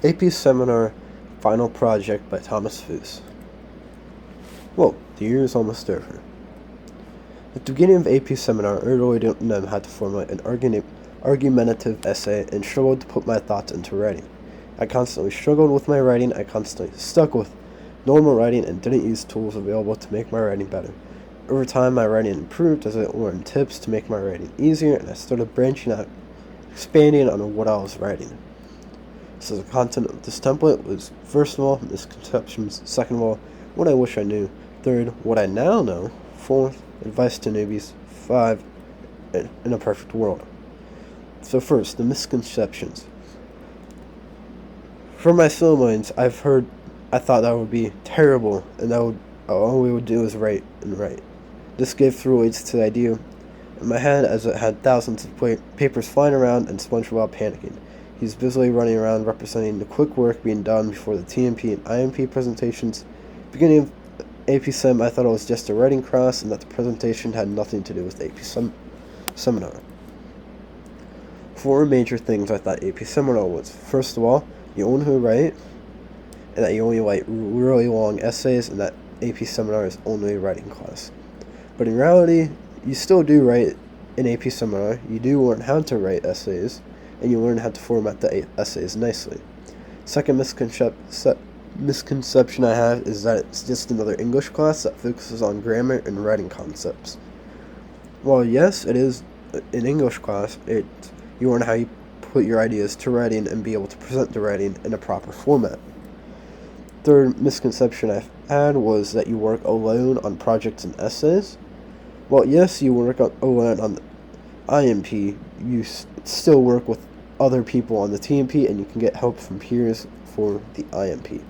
AP Seminar Final Project by Thomas Foose. Well, the year is almost over. At the beginning of AP Seminar, I really didn't know how to formulate an argumentative essay and struggled to put my thoughts into writing. I constantly struggled with my writing, I constantly stuck with normal writing and didn't use tools available to make my writing better. Over time, my writing improved as I learned tips to make my writing easier, and I started branching out, expanding on what I was writing. So the content of this template was, first of all, misconceptions, second of all, what I wish I knew, third, what I now know, fourth, advice to newbies, 5, in a perfect world. So first, the misconceptions. From my siblings, I thought that would be terrible, and all we would do is write and write. This gave throughways to the idea in my head as it had thousands of papers flying around and SpongeBob panicking. He's busily running around representing the quick work being done before the TMP and IMP presentations. Beginning of AP Sem, I thought it was just a writing class and that the presentation had nothing to do with AP Seminar. 4 major things I thought AP Seminar was. First of all, you only write, and that you only write really long essays, and that AP Seminar is only a writing class. But in reality, you still do write in AP Seminar. You do learn how to write essays, and you learn how to format the essays nicely. Second misconception I have is that it's just another English class that focuses on grammar and writing concepts. While yes, it is an English class, you learn how you put your ideas to writing and be able to present the writing in a proper format. Third misconception I had was that you work alone on projects and essays. While yes, you work alone on the IMP, you still work with other people on the TMP, and you can get help from peers for the IMP.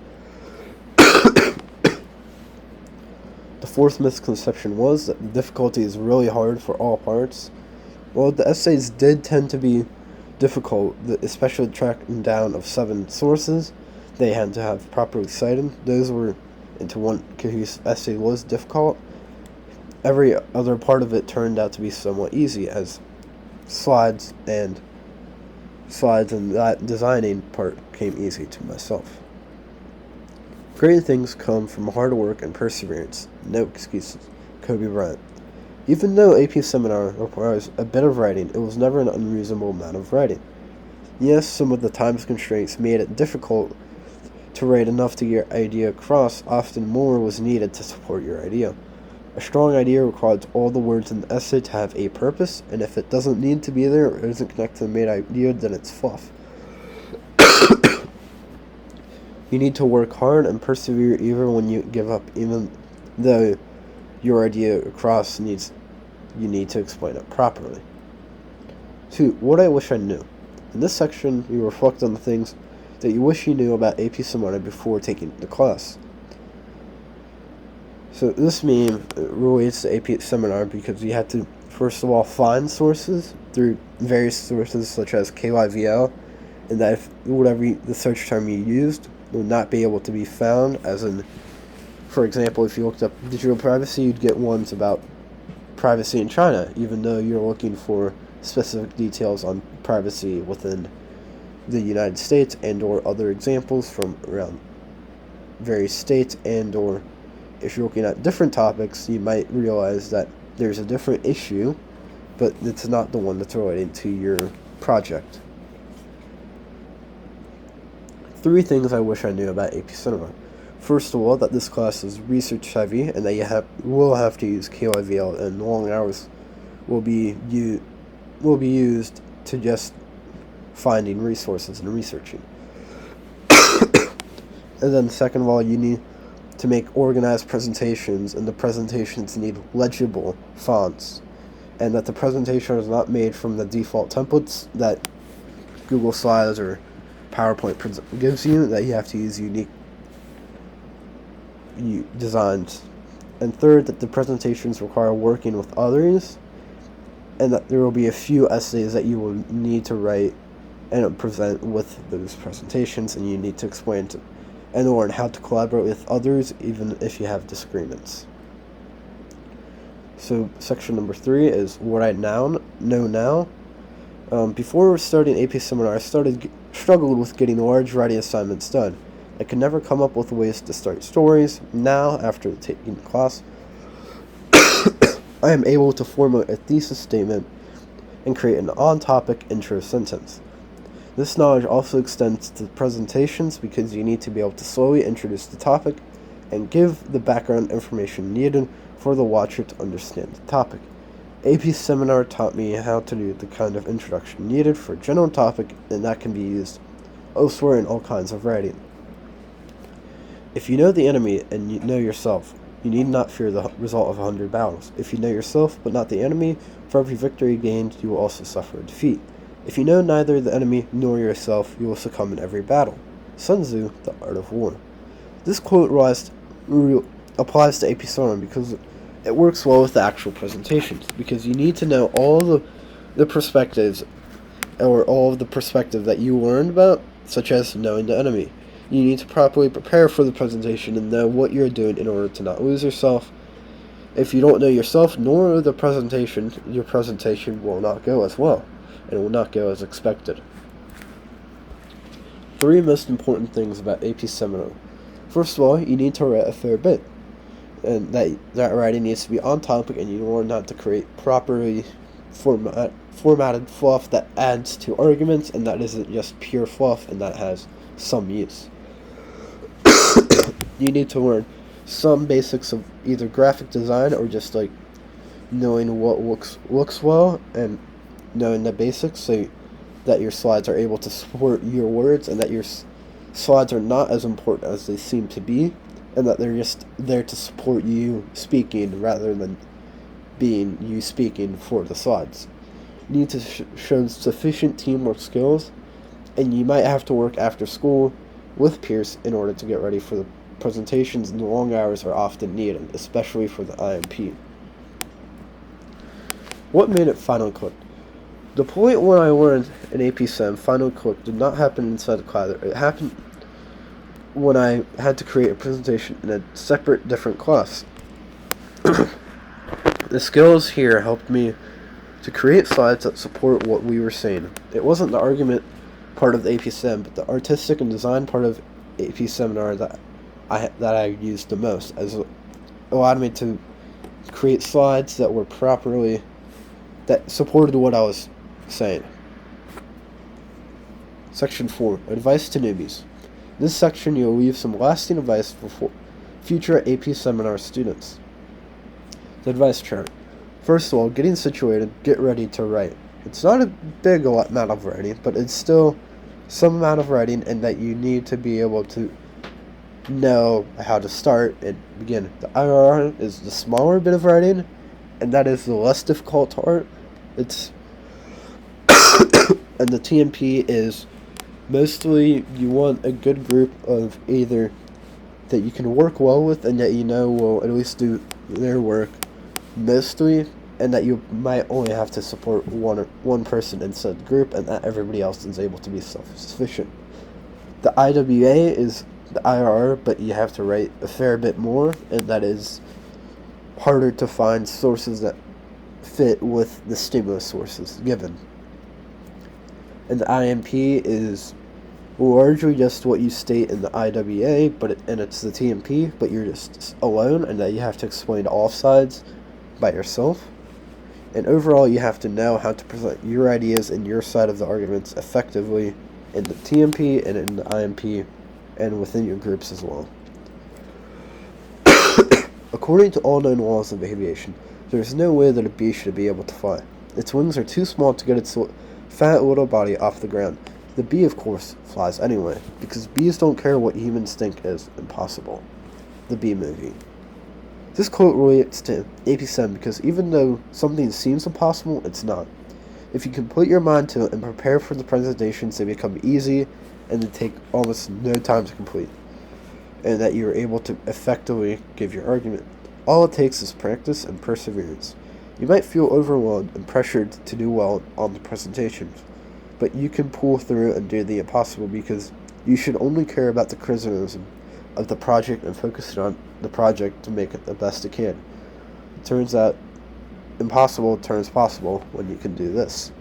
The fourth misconception was that the difficulty is really hard for all parts. While the essays did tend to be difficult, especially tracking down of 7 sources they had to have properly cited. Those were into one cohesive essay was difficult. Every other part of it turned out to be somewhat easy, as slides and that designing part came easy to myself. Great things come from hard work and perseverance. No excuses. Kobe Bryant. Even though AP Seminar requires a bit of writing, it was never an unreasonable amount of writing. Yes, some of the time constraints made it difficult to write enough to get your idea across. Often more was needed to support your idea. A strong idea requires all the words in the essay to have a purpose, and if it doesn't need to be there or isn't connected to the main idea, then it's fluff. You need to work hard and persevere even when you give up, even though your idea across you need to explain it properly. 2. What I wish I knew. In this section, you reflect on the things that you wish you knew about AP Seminar before taking the class. So this meme relates to AP Seminar because you had to, first of all, find sources through various sources such as KYVL, and that if whatever the search term you used would not be able to be found, as in, for example, if you looked up digital privacy, you'd get ones about privacy in China, even though you're looking for specific details on privacy within the United States and or other examples from around various states, and or if you're looking at different topics, you might realize that there's a different issue, but it's not the one that's related to your project. 3 things I wish I knew about AP Seminar. First of all, that this class is research heavy and that you will have to use KYVL, and long hours will be used to just finding resources and researching. And then second of all, you need to make organized presentations, and the presentations need legible fonts, and that the presentation is not made from the default templates that Google Slides or PowerPoint gives you, that you have to use unique designs. And third, that the presentations require working with others, and that there will be a few essays that you will need to write and present with those presentations, and you need to explain to and learn how to collaborate with others even if you have disagreements. So section number 3 is what I know now. Before starting AP Seminar, I started struggled with getting large writing assignments done. I could never come up with ways to start stories. Now, after taking the class, I am able to formulate a thesis statement and create an on-topic intro sentence. This knowledge also extends to presentations because you need to be able to slowly introduce the topic and give the background information needed for the watcher to understand the topic. AP Seminar taught me how to do the kind of introduction needed for a general topic, and that can be used elsewhere in all kinds of writing. If you know the enemy and you know yourself, you need not fear the result of 100 battles. If you know yourself but not the enemy, for every victory gained, you will also suffer a defeat. If you know neither the enemy nor yourself, you will succumb in every battle. Sun Tzu, The Art of War. This quote applies to AP Seminar because it works well with the actual presentations, because you need to know all the perspectives, or all of the perspective that you learned about, such as knowing the enemy. You need to properly prepare for the presentation and know what you're doing in order to not lose yourself. If you don't know yourself nor the presentation, your presentation will not go as well, and it will not go as expected. 3 most important things about AP Seminar. First of all, you need to write a fair bit, and that writing needs to be on topic, and you learn how to create properly formatted fluff that adds to arguments, and that isn't just pure fluff, and that has some use. You need to learn some basics of either graphic design or just like knowing what looks well and knowing the basics, so that your slides are able to support your words, and that your slides are not as important as they seem to be, and that they're just there to support you speaking rather than being you speaking for the slides. You need to show sufficient teamwork skills, and you might have to work after school with peers in order to get ready for the presentations, and the long hours are often needed, especially for the IMP. What made it finally click? The point when I learned in AP Sem finally clicked did not happen inside the class. It happened when I had to create a presentation in a separate, different class. The skills here helped me to create slides that support what we were saying. It wasn't the argument part of the AP Sem, but the artistic and design part of AP Seminar that I used the most, as it allowed me to create slides that were that supported what I was saying. Section 4, Advice to Newbies. In this section, you'll leave some lasting advice for future AP Seminar students. The advice chart. First of all, getting situated, get ready to write. It's not a big amount of writing, but it's still some amount of writing, and that you need to be able to know how to start and begin. The IRR is the smaller bit of writing, and that is the less difficult part. And the TMP is mostly you want a good group of either that you can work well with and that you know will at least do their work mostly, and that you might only have to support one person in said group, and that everybody else is able to be self-sufficient. The IWA is the IRR, but you have to write a fair bit more, and that is harder to find sources that fit with the stimulus sources given. And the IMP is largely just what you state in the IWA, and it's the TMP, but you're just alone, and that you have to explain to all sides by yourself. And overall, you have to know how to present your ideas and your side of the arguments effectively in the TMP and in the IMP and within your groups as well. According to all known laws of aviation, there is no way that a bee should be able to fly. Its wings are too small to get its fat little body off the ground. The bee, of course, flies anyway, because bees don't care what humans think is impossible. The Bee Movie. This quote relates to AP Sem because even though something seems impossible, it's not. If you can put your mind to it and prepare for the presentations, they become easy and they take almost no time to complete, and that you're able to effectively give your argument. All it takes is practice and perseverance. You might feel overwhelmed and pressured to do well on the presentations, but you can pull through and do the impossible because you should only care about the criticism of the project and focus on the project to make it the best it can. It turns out impossible turns possible when you can do this.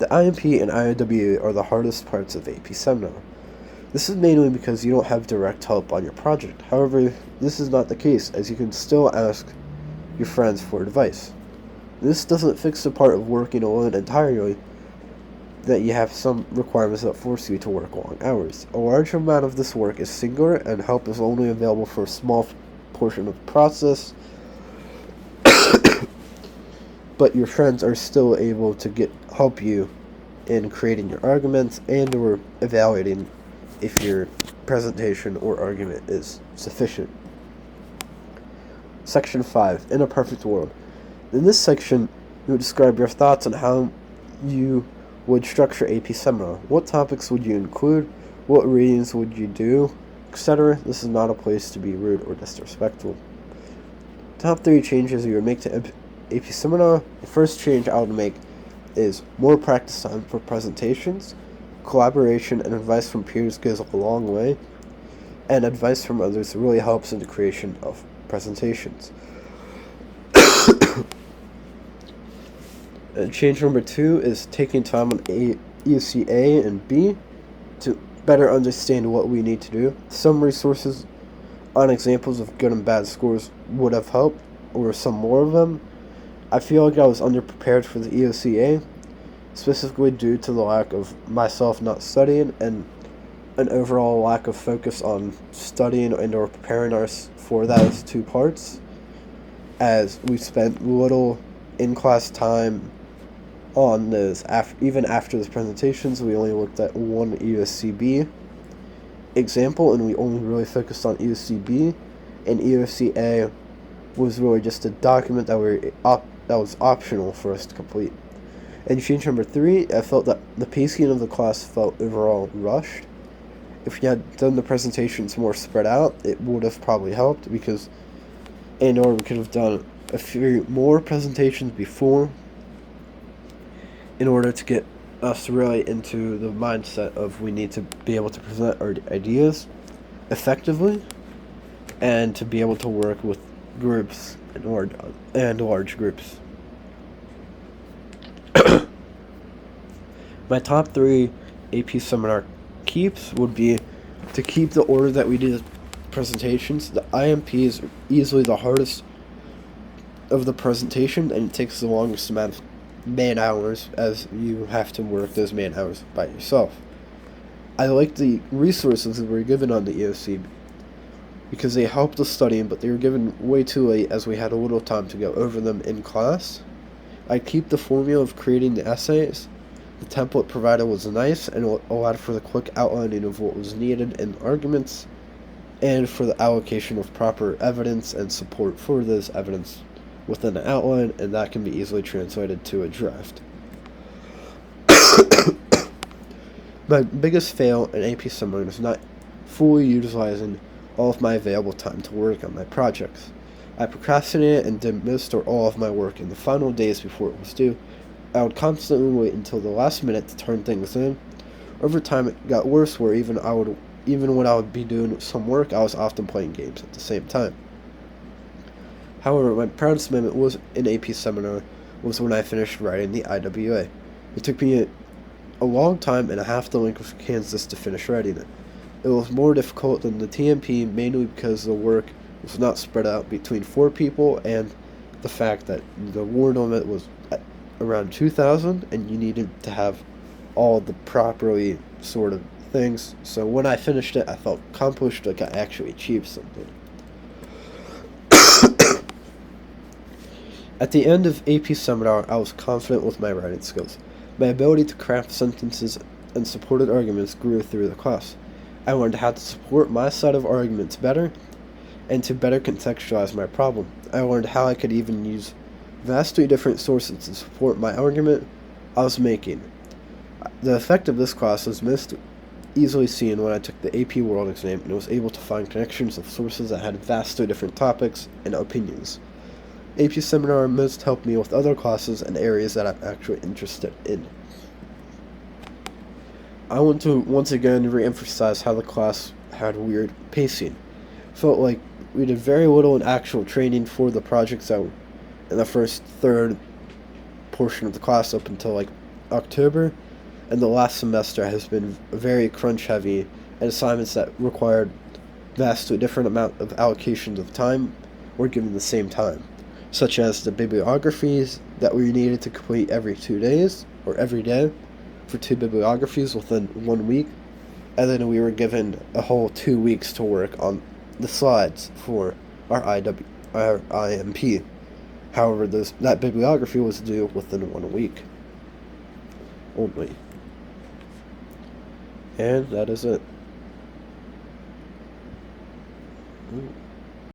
The IMP and IOW are the hardest parts of AP Seminar. This is mainly because you don't have direct help on your project. However, this is not the case, as you can still ask your friends for advice. This doesn't fix the part of working alone entirely, that you have some requirements that force you to work long hours. A large amount of this work is singular, and help is only available for a small portion of the process, but your friends are still able to help you in creating your arguments and or evaluating if your presentation or argument is sufficient. Section 5. In a perfect world. In this section, you would describe your thoughts on how you would structure AP Seminar. What topics would you include? What readings would you do? Etc. This is not a place to be rude or disrespectful. Top 3 changes you would make to AP Seminar. The first change I would make is more practice time for presentations. Collaboration and advice from peers goes a long way, and advice from others really helps in the creation of presentations. Change number 2 is taking time on EOC A and B to better understand what we need to do. Some resources on examples of good and bad scores would have helped, or some more of them. I feel like I was underprepared for the EOCA, specifically due to the lack of myself not studying and an overall lack of focus on studying and or preparing us for those 2 parts, as we spent little in-class time on those. Even after the presentations, we only looked at one EOCB example, and we only really focused on EOCB, and EOCA was really just a document that was optional for us to complete. And change number 3, I felt that the pacing of the class felt overall rushed. If we had done the presentations more spread out, it would have probably helped, or we could have done a few more presentations before in order to get us really into the mindset of we need to be able to present our ideas effectively and to be able to work with groups and large groups. My top 3 AP Seminar keeps would be to keep the order that we do the presentations. The IMP is easily the hardest of the presentation, and it takes the longest amount of man hours, as you have to work those man hours by yourself. I like the resources that were given on the EOC because they helped us studying, but they were given way too late as we had a little time to go over them in class. I keep the formula of creating the essays. The template provided was nice and allowed for the quick outlining of what was needed in arguments and for the allocation of proper evidence and support for those evidence within the outline, and that can be easily translated to a draft. My biggest fail in AP Seminar is not fully utilizing all of my available time to work on my projects. I procrastinated and did most or all of my work in the final days before it was due. I would constantly wait until the last minute to turn things in. Over time, it got worse, where even when I would be doing some work, I was often playing games at the same time. However, my proudest moment was in AP Seminar was when I finished writing the IWA. It took me a long time and a half the length of Kansas to finish writing it. It was more difficult than the TMP, mainly because the work was not spread out between 4 people, and the fact that the word limit was at around 2,000, and you needed to have all the properly sorted things. So when I finished it, I felt accomplished, like I actually achieved something. At the end of AP Seminar, I was confident with my writing skills. My ability to craft sentences and supported arguments grew through the class. I learned how to support my side of arguments better and to better contextualize my problem. I learned how I could even use vastly different sources to support my argument I was making. The effect of this class was most easily seen when I took the AP World exam and was able to find connections of sources that had vastly different topics and opinions. AP Seminar most helped me with other classes and areas that I'm actually interested in. I want to once again re-emphasize how the class had weird pacing. Felt like we did very little in actual training for the projects out in the first third portion of the class up until like October, and the last semester has been very crunch heavy, and assignments that required vastly different amount of allocations of time were given the same time, such as the bibliographies that we needed to complete every 2 days, or every day, for 2 bibliographies within 1 week, and then we were given a whole 2 weeks to work on the slides for our IMP. However, that bibliography was due within 1 week only. And that is it.